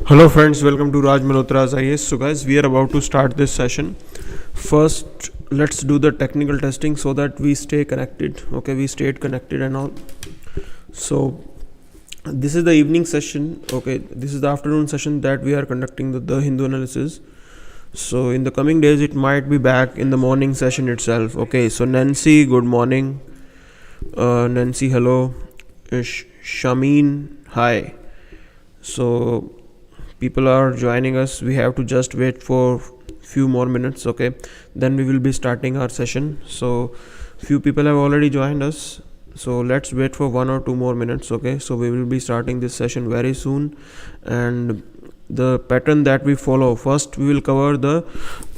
Hello friends, welcome to Raj Malhotra IAS. So guys, we are about to start this session. First, let's do the technical testing so that we stay connected. Okay, we stayed connected and all. So this is the evening session. Okay, this is the afternoon session that we are conducting the Hindu analysis. So in the coming days, it might be back in the morning session itself. Okay, so Nancy, good morning. Nancy, hello. Shameen, hi. So people are joining us. We have to just wait for few more minutes. Okay, then we will be starting our session. So few people have already joined us, so let's wait for 1 or 2 more minutes. Okay, so we will be starting this session very soon. And the pattern that we follow, first we will cover the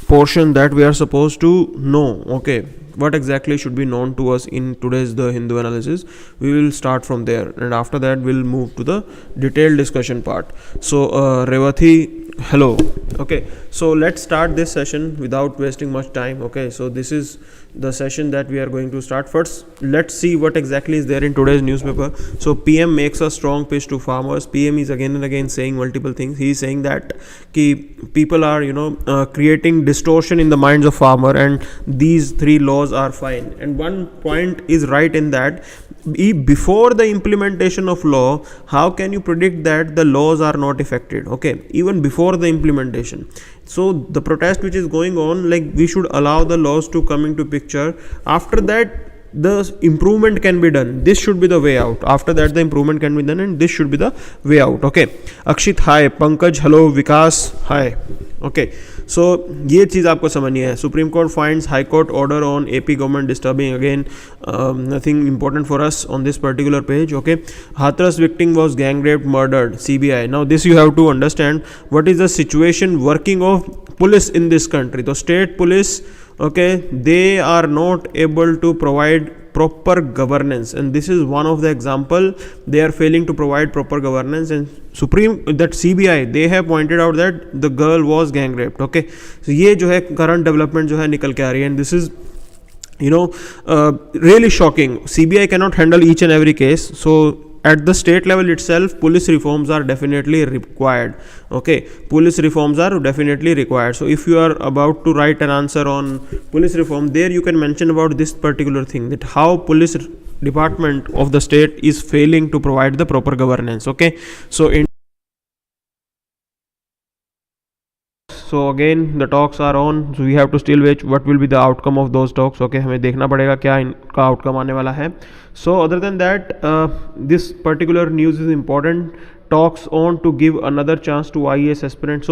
portion that we are supposed to know. Okay, what exactly should be known to us in today's the Hindu analysis. We will start from there, and after that we'll move to the detailed discussion part. So Revati, hello. Okay, so let's start this session without wasting much time. Okay, so this is the session that we are going to start. First, let's see what exactly is there in today's newspaper. So PM makes a strong pitch to farmers. PM is again and again saying multiple things. He is saying that people are creating distortion in the minds of farmer, and these 3 laws are fine. And one point is right in that before the implementation of law, how can you predict that the laws are not affected? Okay, even before the implementation. So the protest which is going on, like, we should allow the laws to come into picture. After that the improvement can be done. This should be the way out. After that the improvement can be done, and this should be the way out. Okay, Akshit, hi. Pankaj, hello. Vikas, hi. Okay, so ये चीज़ आपको समझनी है. Supreme Court finds High Court order on AP government disturbing. Again, nothing important for us on this particular page. Okay, Hathras victim was gang raped, murdered. CBI. Now this you have to understand what is the situation working of police in this country. The state police, okay, they are not able to provide proper governance, and this is one of the example. They are failing to provide proper governance, and that CBI, they have pointed out that the girl was gang raped. Okay, so ये जो है current development जो है निकल के आ रही है, and this is really shocking. CBI cannot handle each and every case. So at the state level itself, police reforms are definitely required. Okay, police reforms are definitely required. So if you are about to write an answer on police reform, there you can mention about this particular thing, that how police department of the state is failing to provide the proper governance. Okay, so again the talks are on, so we have to still wait what will be the outcome of those talks. Okay, हमें देखना पड़ेगा क्या इनका outcome आने वाला है. So other than that, this particular news is important. Talks on to give another chance to IAS aspirants.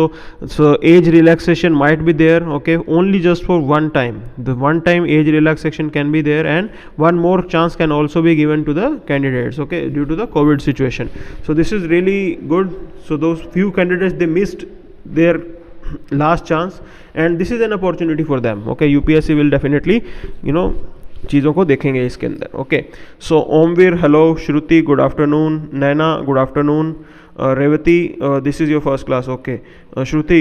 So age relaxation might be there. Okay, only just for one time. The one time age relaxation can be there, and one more chance can also be given to the candidates. Okay, due to the COVID situation. So this is really good. So those few candidates, they missed their last chance, and this is an opportunity for them. Okay, UPSC will definitely चीज़ों को देखेंगे इसके अंदर. Okay, so Omvir, hello. Shruti, good afternoon. Naina, good afternoon. Revati, this is your first class. Okay, Shruti,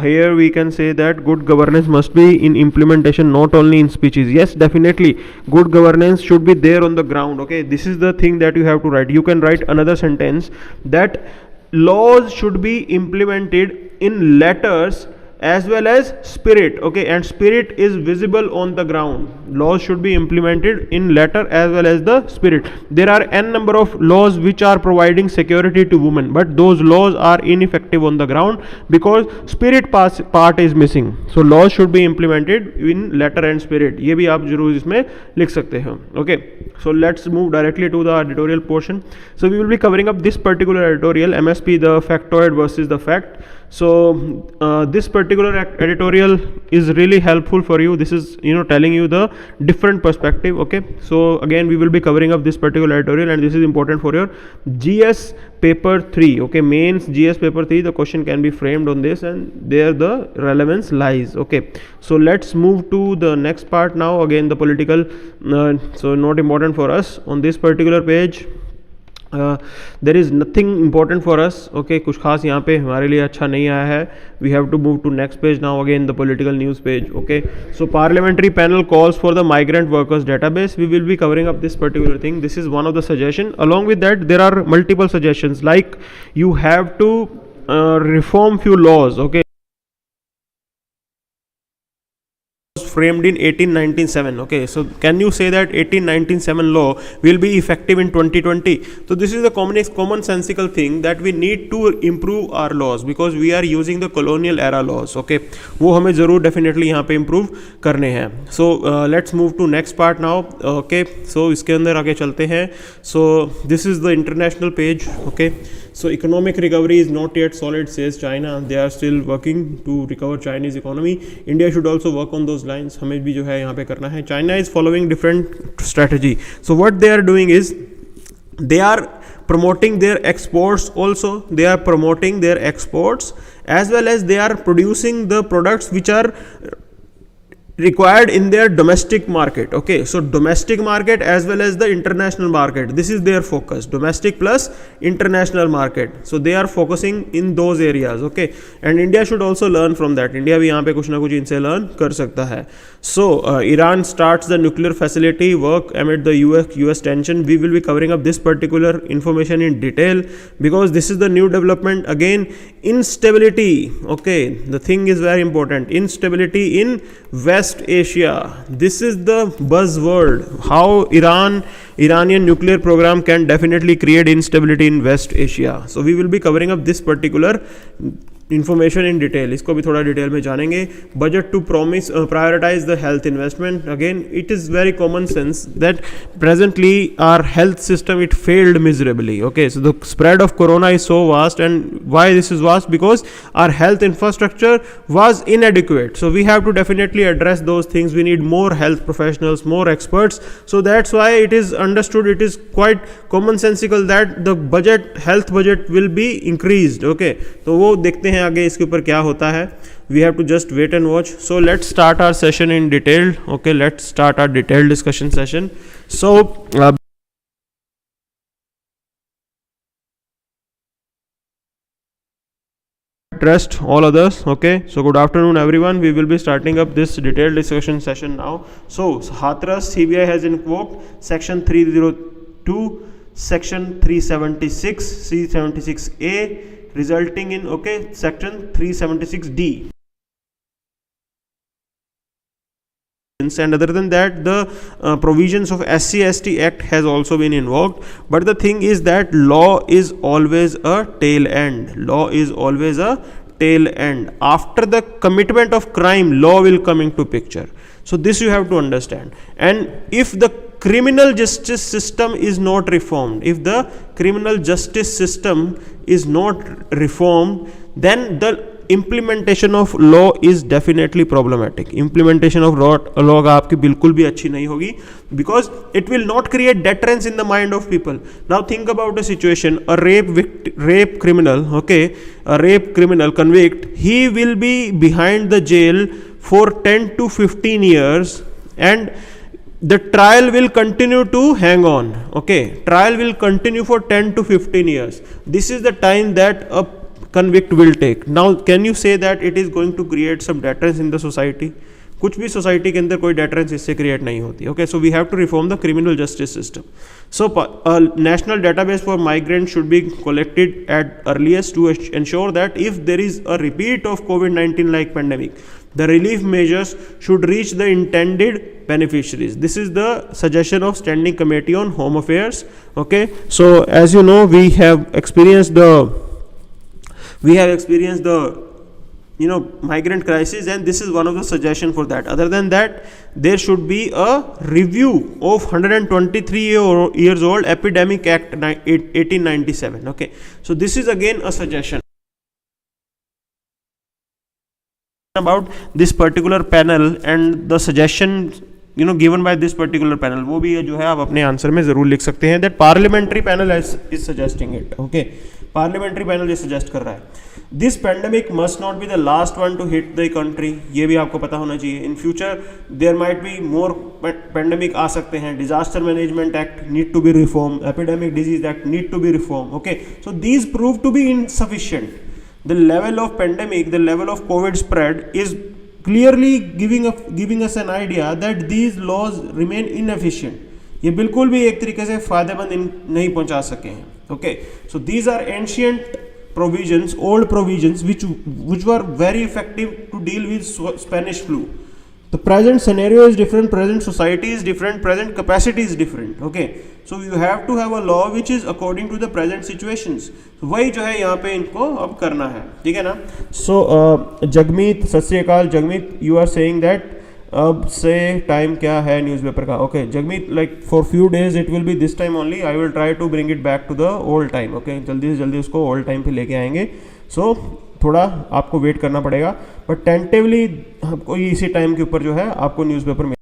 here we can say that good governance must be in implementation, not only in speeches. Yes, definitely good governance should be there on the ground. Okay, this is the thing that you have to write. You can write another sentence that laws should be implemented in letters as well as spirit. Okay, and spirit is visible on the ground. Laws should be implemented in letter as well as the spirit. There are n number of laws which are providing security to women, but those laws are ineffective on the ground because spirit part is missing. So laws should be implemented in letter and spirit. ये भी आप जरूर इसमें लिख सकते हैं. Okay, so let's move directly to the editorial portion. So we will be covering up this particular editorial, MSP, the factoid versus the fact. So this particular editorial is really helpful for you. This is telling you the different perspective. Okay, so again we will be covering up this particular editorial, and this is important for your GS paper 3. Okay, mains GS paper 3, the question can be framed on this, and there the relevance lies. Okay, so let's move to the next part now. Again the political, so not important for us on this particular page. There is nothing important for us. Okay, कुछ खास यहाँ पे हमारे लिए अच्छा नहीं आया है. We have to move to next page now. Again the political news page. Okay, so parliamentary panel calls for the migrant workers database. We will be covering up this particular thing. This is one of the suggestion. Along with that, there are multiple suggestions, like you have to reform few laws, okay, framed in 1897. Okay, so can you say that 1897 law will be effective in 2020? So this is the commonsensical thing that we need to improve our laws because we are using the colonial era laws. Okay, वो हमें ज़रूर definitely यहाँ पे improve करने हैं. So let's move to next part now. Okay, so इसके अंदर आगे चलते हैं. So this is the international page. Okay, so economic recovery is not yet solid, says China. They are still working to recover Chinese economy. India should also work on those lines. हमें भी जो है यहाँ पे करना है. China is following different strategy. So what they are doing is they are promoting their exports also. They are promoting their exports as well as they are producing the products which are required in their domestic market. Okay, so domestic market as well as the international market, this is their focus, domestic plus international market. So they are focusing in those areas. Okay, and India should also learn from that. India भी यहाँ पे कुछ ना कुछ इनसे learn कर सकता है. So Iran starts the nuclear facility work amid the US tension. We will be covering up this particular information in detail because this is the new development. Again, instability. Okay, the thing is very important. Instability in West Asia. This is the buzzword. How Iranian nuclear program can definitely create instability in West Asia. So we will be covering up this particular information in detail. इसको भी थोड़ा detail में जानेंगे. Budget to prioritize the health investment. Again, it is very common sense that presently our health system, it failed miserably. Okay, so the spread of corona is so vast, and why this is vast? Because our health infrastructure was inadequate. So we have to definitely address those things. We need more health professionals, more experts. So that's why it is understood, it is quite commonsensical that the health budget will be increased. Okay, तो वो देखते हैं आगे इसके ऊपर क्या होता है. We have to just wait and watch. So let's start our session in detail. Okay, let's start our detailed discussion session. So trust all others. Okay, so good afternoon everyone. We will be starting up this detailed discussion session now. So Hathras CBI has invoked section 302, section 376, C76A, resulting in section 376D. And other than that, the provisions of SC/ST Act has also been invoked. But the thing is that law is always a tail end. Law is always a tail end. After the commitment of crime, law will come into picture. So this you have to understand. And if the criminal justice system is not reformed, if the criminal justice system is not reformed, then the implementation of law is definitely problematic. Implementation of law आपकी बिल्कुल भी अच्छी नहीं होगी because it will not create deterrence in the mind of people. Now think about a situation: a rape criminal, okay, a rape criminal convict, he will be behind the jail for 10 to 15 years, and the trial will continue to hang on. Okay, trial will continue for 10 to 15 years. This is the time that a convict will take. Now can you say that it is going to create some deterrence in the society? कुछ भी society के अंदर कोई deterrence इससे create नहीं होती. Okay, so we have to reform the criminal justice system. So national database for migrant should be collected at earliest to ensure that if there is a repeat of COVID-19 like pandemic, the relief measures should reach the intended beneficiaries. This is the suggestion of Standing Committee on Home Affairs. Okay, so as you know, we have experienced the migrant crisis, and this is one of the suggestion for that. Other than that, there should be a review of 123 years old Epidemic Act 1897. Okay, so this is again a suggestion about this particular panel, and the suggestion given by this particular panel, वो भी जो है आप अपने answer में जरूर लिख सकते हैं. that parliamentary panel is suggesting it. Okay, parliamentary panel ये suggest कर रहा है. This pandemic must not be the last one to hit the country. ये भी आपको पता होना चाहिए. In future there might be more pandemic आ सकते हैं. Disaster Management Act need to be reformed. Epidemic Disease Act need to be reformed. Okay, so these prove to be insufficient. The level of pandemic, the level of COVID spread is clearly giving us an idea that these laws remain inefficient. ये बिल्कुल भी एक तरीके से फायदेमंद नहीं पहुंचा सके हैं. Okay, so these are ancient provisions, old provisions which were very effective to deal with Spanish flu. The present scenario is different, present society is different, present capacity is different. Okay, so you have to have a law which is according to the present situations. वही जो है यहाँ पे इनको अब करना है, ठीक है ना. So जगमीत, सत श्री अकाल Jagmeet, you are saying that अब से टाइम क्या है न्यूज़पेपर का. Okay Jagmeet, like for few days it will be this time only. I will try to bring it back to the old time. Okay, जल्दी से जल्दी उसको ओल्ड टाइम पे लेके आएंगे. सो थोड़ा आपको वेट करना पड़ेगा, बट टेंटेवली आपको इसी टाइम के ऊपर जो है आपको न्यूज़पेपर में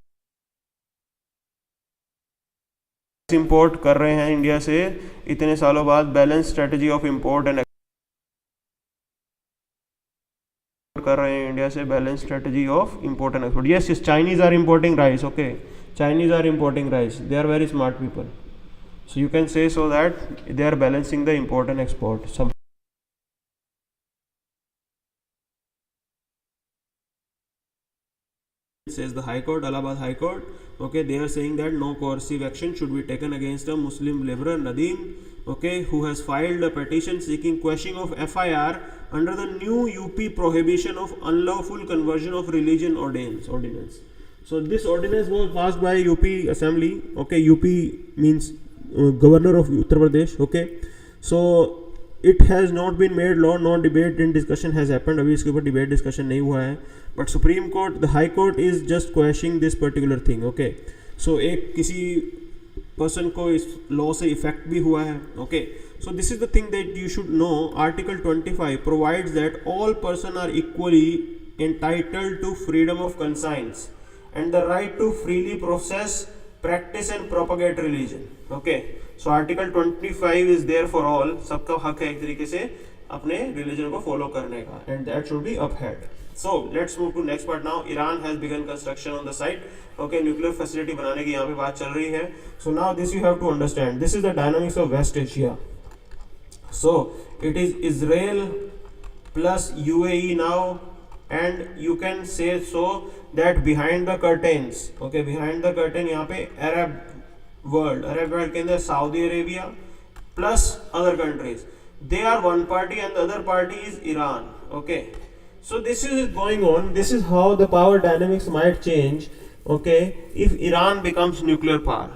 इंपोर्ट कर रहे हैं इंडिया से इतने सालों बाद. Balance strategy of import and कर रहे हैं इंडिया से, balance strategy of import and export. Yes yes, Chinese are importing rice. Okay, Chinese are importing rice, they are very smart people. So you can say so that they are balancing the import and export. सब says the High Court, Allahabad High Court. Okay, they are saying that no coercive action should be taken against a Muslim laborer Nadeem, okay, who has filed a petition seeking quashing of FIR under the new UP prohibition of unlawful conversion of religion ordinance. So this ordinance was passed by UP Assembly. Okay, UP means Governor of Uttar Pradesh. Okay, so it has not been made law, no debate and discussion has happened. अभी इसके ऊपर debate discussion नहीं हुआ है, but supreme court, the high court is just questioning this particular thing. Okay, so एक किसी person को इस लॉ से इफेक्ट भी हुआ है. Okay, so this is the thing that you should know. Article 25 provides that all person are equally entitled to freedom of conscience and the right to freely process, practice and propagate religion. Okay, so article 25 is there for all. सबका हक है एक तरीके से अपने religion को follow करने का, and that should be upheld. So let's move to next part now. Iran has begun construction on the site. Okay, nuclear facility बनाने की यहाँ पे बात चल रही है. So now this you have to understand. This is the dynamics of West Asia. So it is Israel plus UAE now, and you can say so that behind the curtains, okay, behind the curtain यहाँ पे Arab world के अंदर Saudi Arabia plus other countries, they are one party and the other party is Iran. Okay, so this is going on. This is how the power dynamics might change. Okay, if Iran becomes nuclear power,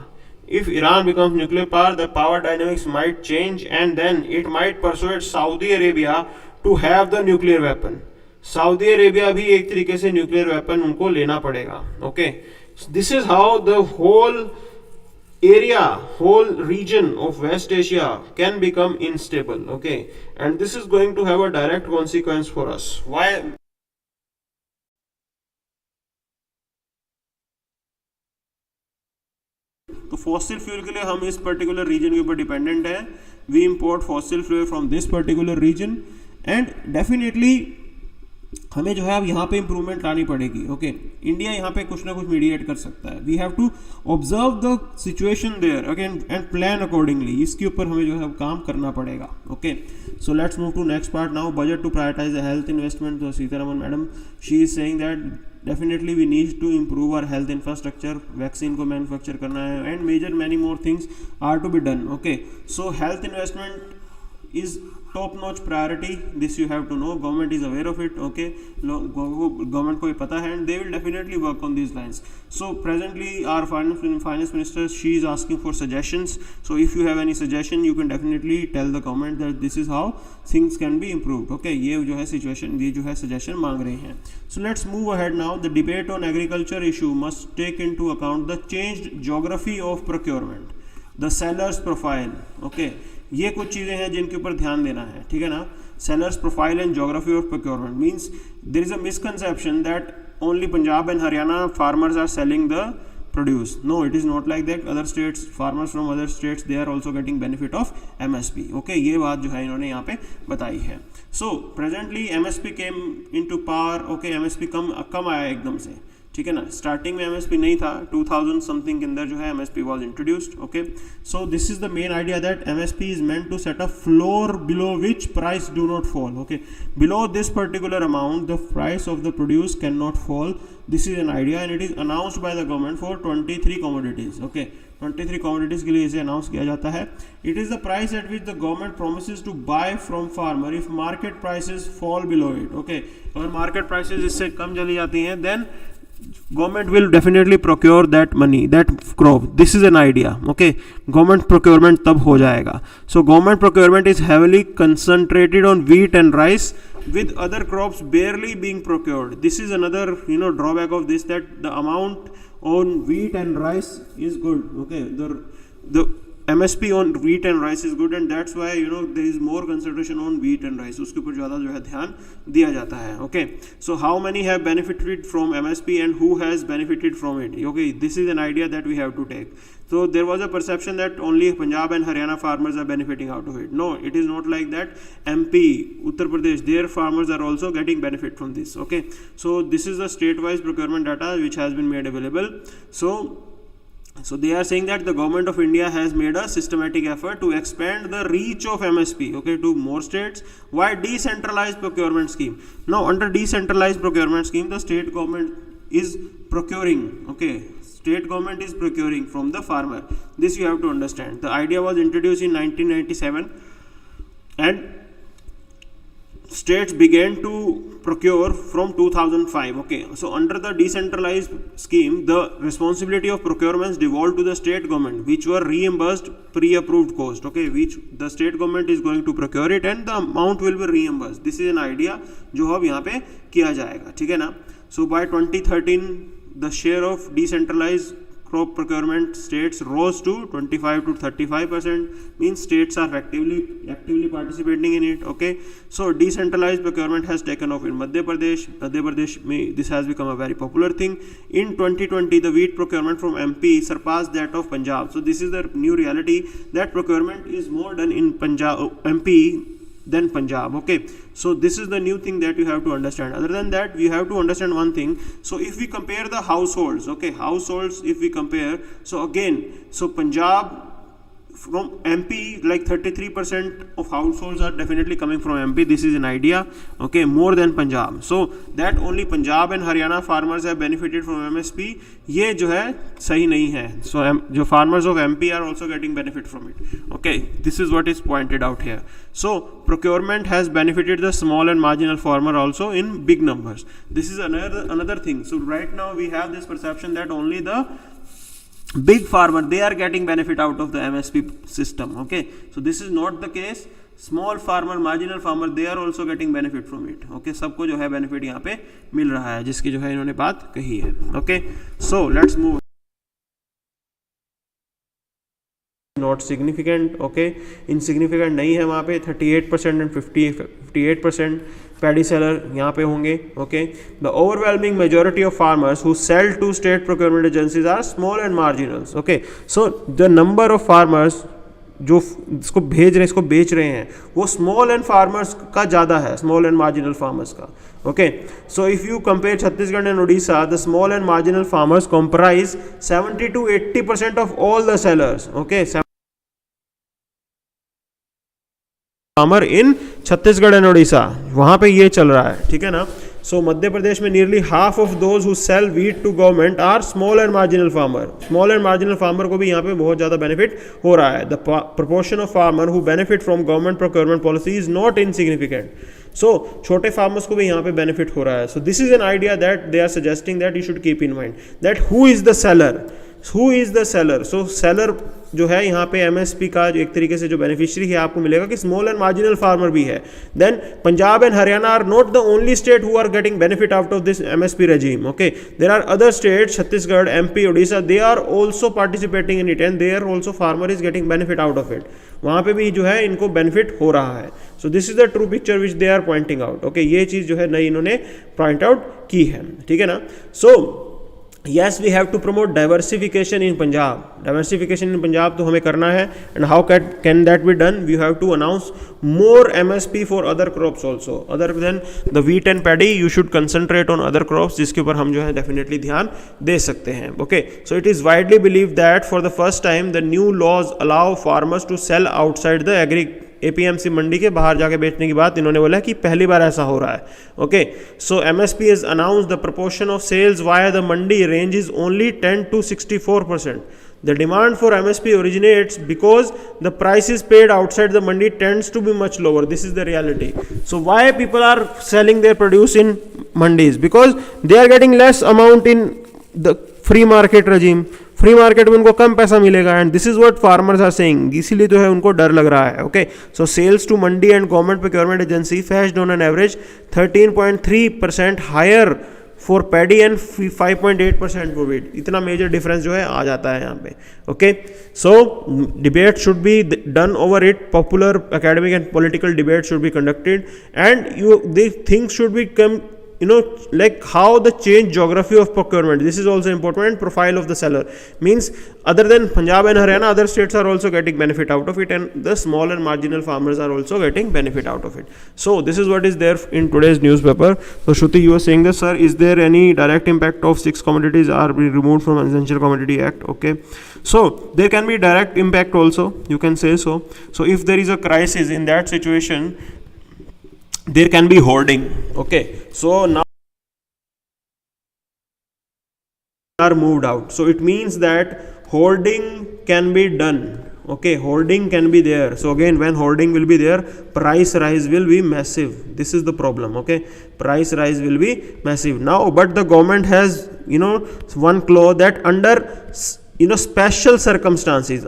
if Iran becomes nuclear power, the power dynamics might change, and then it might persuade Saudi Arabia to have the nuclear weapon. Saudi Arabia भी एक तरीके से nuclear weapon उनको लेना पड़ेगा. Okay, this is how the whole area, whole region of West Asia can become unstable. Okay, and this is going to have a direct consequence for us. Why? तो fossil fuel के लिए हम इस particular reason के ऊपर dependent है. We import fossil fuel from this particular region, and definitely हमें जो है अब यहाँ पे इंप्रूवमेंट लानी पड़ेगी. ओके, इंडिया यहाँ पे कुछ ना कुछ मीडिएट कर सकता है. We have to observe the situation there again and plan accordingly. इसके ऊपर हमें जो है काम करना पड़ेगा. Okay, so let's move to next part now. Budget to prioritise the health investment. तो Sitharaman madam, she is saying that definitely we need to improve our health infrastructure. Vaccine को मैन्युफैक्चर करना है, and major many more things are to be done. Okay, so health investment is top notch priority. This you have to know. Government is aware of it. Okay, government को ये पता है, and they will definitely work on these lines. So presently our finance minister, she is asking for suggestions. So if you have any suggestion, you can definitely tell the government that this is how things can be improved. Okay, ये जो है situation, ये जो है suggestion मांग रहे हैं. So let's move ahead now. The debate on agriculture issue must take into account the changed geography of procurement, the seller's profile. Okay, ये कुछ चीज़ें हैं जिनके ऊपर ध्यान देना है. ठीक है ना. Sellers profile and geography of procurement means there is a misconception that only Punjab and Haryana farmers are selling the produce. No, it is not like that. Other states, farmers from other states, they are also getting benefit of MSP. Okay, ये बात जो है इन्होंने यहाँ पे बताई है. So presently MSP came in to power. Okay, MSP कम आया एकदम से. ठीक है ना, स्टार्टिंग में एमएसपी नहीं था, 2000 समथिंग के अंदर जो है MSP was introduced. Okay, so this is the main idea that MSP is meant to set a floor below which price do not fall. Okay, below this particular amount the price of the produce can not fall. This is an idea and it is announced by the government for 23 commodities. Okay, 23 commodities के लिए इसे announce किया जाता है. It is the price eight which the government promises to buy from farmer if market prices fall below it. Okay, अगर market prices इससे कम चली जाती हैं then government will definitely procure that money, that crop. This is an idea. Okay, government procurement tab ho jayega. So government procurement is heavily concentrated on wheat and rice, with other crops barely being procured. This is another drawback of this, that the amount on wheat and rice is good. Okay, the MSP on wheat and rice is good and that's why there is more concentration on wheat and rice. उसके ऊपर ज़्यादा जो है ध्यान दिया जाता है. Okay, so how many have benefited from MSP and who has benefited from it? Okay, this is an idea that we have to take. So there was a perception that only Punjab and Haryana farmers are benefiting out of it. No, it is not like that. MP, Uttar Pradesh, their farmers are also getting benefit from this. Okay, so this is the state-wise procurement data which has been made available. So they are saying that the government of India has made a systematic effort to expand the reach of MSP, okay, to more states. Why decentralized procurement scheme? Now under decentralized procurement scheme, the state government is procuring, okay, state government is procuring from the farmer. This you have to understand. The idea was introduced in 1997 and states began to procure from 2005. Okay, so under the decentralized scheme, the responsibility of procurements devolved to the state government, which were reimbursed pre-approved cost. Okay, which the state government is going to procure it and the amount will be reimbursed. This is an idea जो अब यहाँ पे किया जाएगा. ठीक है ना. So by 2013 the share of decentralized crop procurement states rose to 25 to 35%, means states are actively participating in it. Okay, so decentralized procurement has taken off in Madhya Pradesh this has become a very popular thing. In 2020 the wheat procurement from MP surpassed that of Punjab. So this is the new reality, that procurement is more done in MP than Punjab. Okay, so this is the new thing that you have to understand. Other than that, we have to understand one thing. So if we compare the households, okay, households if we compare, so again, so Punjab from MP, like 33% of households are definitely coming from MP. This is an idea, okay, more than Punjab. So that only Punjab and Haryana farmers have benefited from MSP, ये जो है सही नहीं है. So जो farmers of MP are also getting benefit from it. Okay, this is what is pointed out here. So procurement has benefited the small and marginal farmer also in big numbers. This is another thing. So right now we have this perception that only the big farmer, they are getting benefit out of the MSP system. Okay, so this is not the case. Small farmer, marginal farmer, they are also getting benefit from it. Okay, सबको जो है benefit यहाँ पे मिल रहा है, जिसकी जो है इन्होंने बात कही है. Okay, so let's move. Not significant. Okay, insignificant नहीं है वहाँ पे. 38% and 58% पैडी सेलर यहाँ पे होंगे. Okay, the overwhelming majority of farmers who sell to state procurement agencies are small and marginals. Okay, so the number of farmers जो इसको भेज रहे हैं, इसको बेच रहे हैं, वो स्मॉल एंड फार्मर्स का ज़्यादा है, स्मॉल एंड मार्जिनल फार्मर्स का. Okay, so if you compare Chhattisgarh and Orissa, the small and marginal farmers comprise 70 to 80% of all the sellers. Okay, farmer in Chhattisgarh and Orissa, वहाँ पे ये चल रहा है. ठीक है ना. सो मध्य प्रदेश में nearly half of those who sell wheat to government are small and marginal farmer. Small and marginal farmer को भी यहाँ पे बहुत ज़्यादा बेनिफिट हो रहा है. The proportion of farmer who benefit from government procurement policy is not insignificant. So छोटे फार्मर्स को भी यहाँ पे बेनिफिट हो रहा है. So this is an idea that they are suggesting that you should keep in mind that who is the seller. Who is the seller. So seller जो है यहाँ पे एमएसपी का जो एक तरीके से जो बेनिफिशियरी है, आपको मिलेगा कि स्मॉल एंड मार्जिनल फार्मर भी है. Then Punjab and Haryana are not the only state who are getting benefit out of this MSP regime. Okay, there are other state, Chhattisgarh, MP, Orissa, they are also participating in it and there also farmer is getting benefit out of it. वहाँ पे भी जो है इनको benefit हो रहा है. So this is the true picture which they are pointing out. Okay, ये चीज़ जो है नई इन्होंने पॉइंट आउट की है. ठीक है ना. सो yes, we have to promote diversification in Punjab तो हमें करना है. And how can that be done? We have to announce more MSP for other crops also, other than the wheat and paddy. You should concentrate on other crops जिसके ऊपर हम जो है definitely ध्यान दे सकते हैं. Okay, so it is widely believed that for the first time the new laws allow farmers to sell outside the APMC मंडी के बाहर जाके बेचने की बात इन्होंने बोला कि पहली बार ऐसा हो रहा है. Okay, so MSP has announced the proportion of sales via the mandi range is only 10 to 64%. The demand for MSP originates because the prices paid outside the mandi tends to be much lower. This is the reality. So why people are selling their produce in mandis? Because they are getting less amount in the free market regime. Free market में उनको कम पैसा मिलेगा. And this is what farmers are saying. इसीलिए जो है उनको डर लग रहा है. Okay, so sales to mandi and government procurement agency fetched on an average 13.3% higher for paddy and 5.8% for wheat. इतना मेजर डिफरेंस जो है आ जाता है यहाँ पे. Okay, so debate should be done over it. Popular academic and political debate should be conducted and the things should be come, like how the change geography of procurement. This is also important. And profile of the seller means other than Punjab and Haryana, other states are also getting benefit out of it, and the small and marginal farmers are also getting benefit out of it. So this is what is there in today's newspaper. So Shruti, you were saying this, sir, is there any direct impact of 6 commodities are being removed from Essential Commodity Act? Okay, so there can be direct impact also, you can say so. So if there is a crisis, in that situation there can be hoarding. Okay, so now are moved out, so it means that hoarding can be done. Okay, hoarding can be there. So again, when hoarding will be there, price rise will be massive. This is the problem. Okay, price rise will be massive now. But the government has one clause that under special circumstances,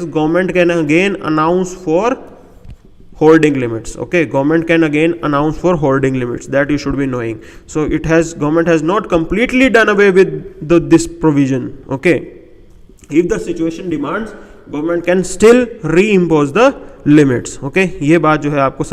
government can again announce for hoarding limits. Okay, government can again announce for hoarding limits. That you should be knowing. So government has not completely done away with this provision. Okay, if the situation demands, government can still reimpose the limits. Okay, ये बात जो है आपको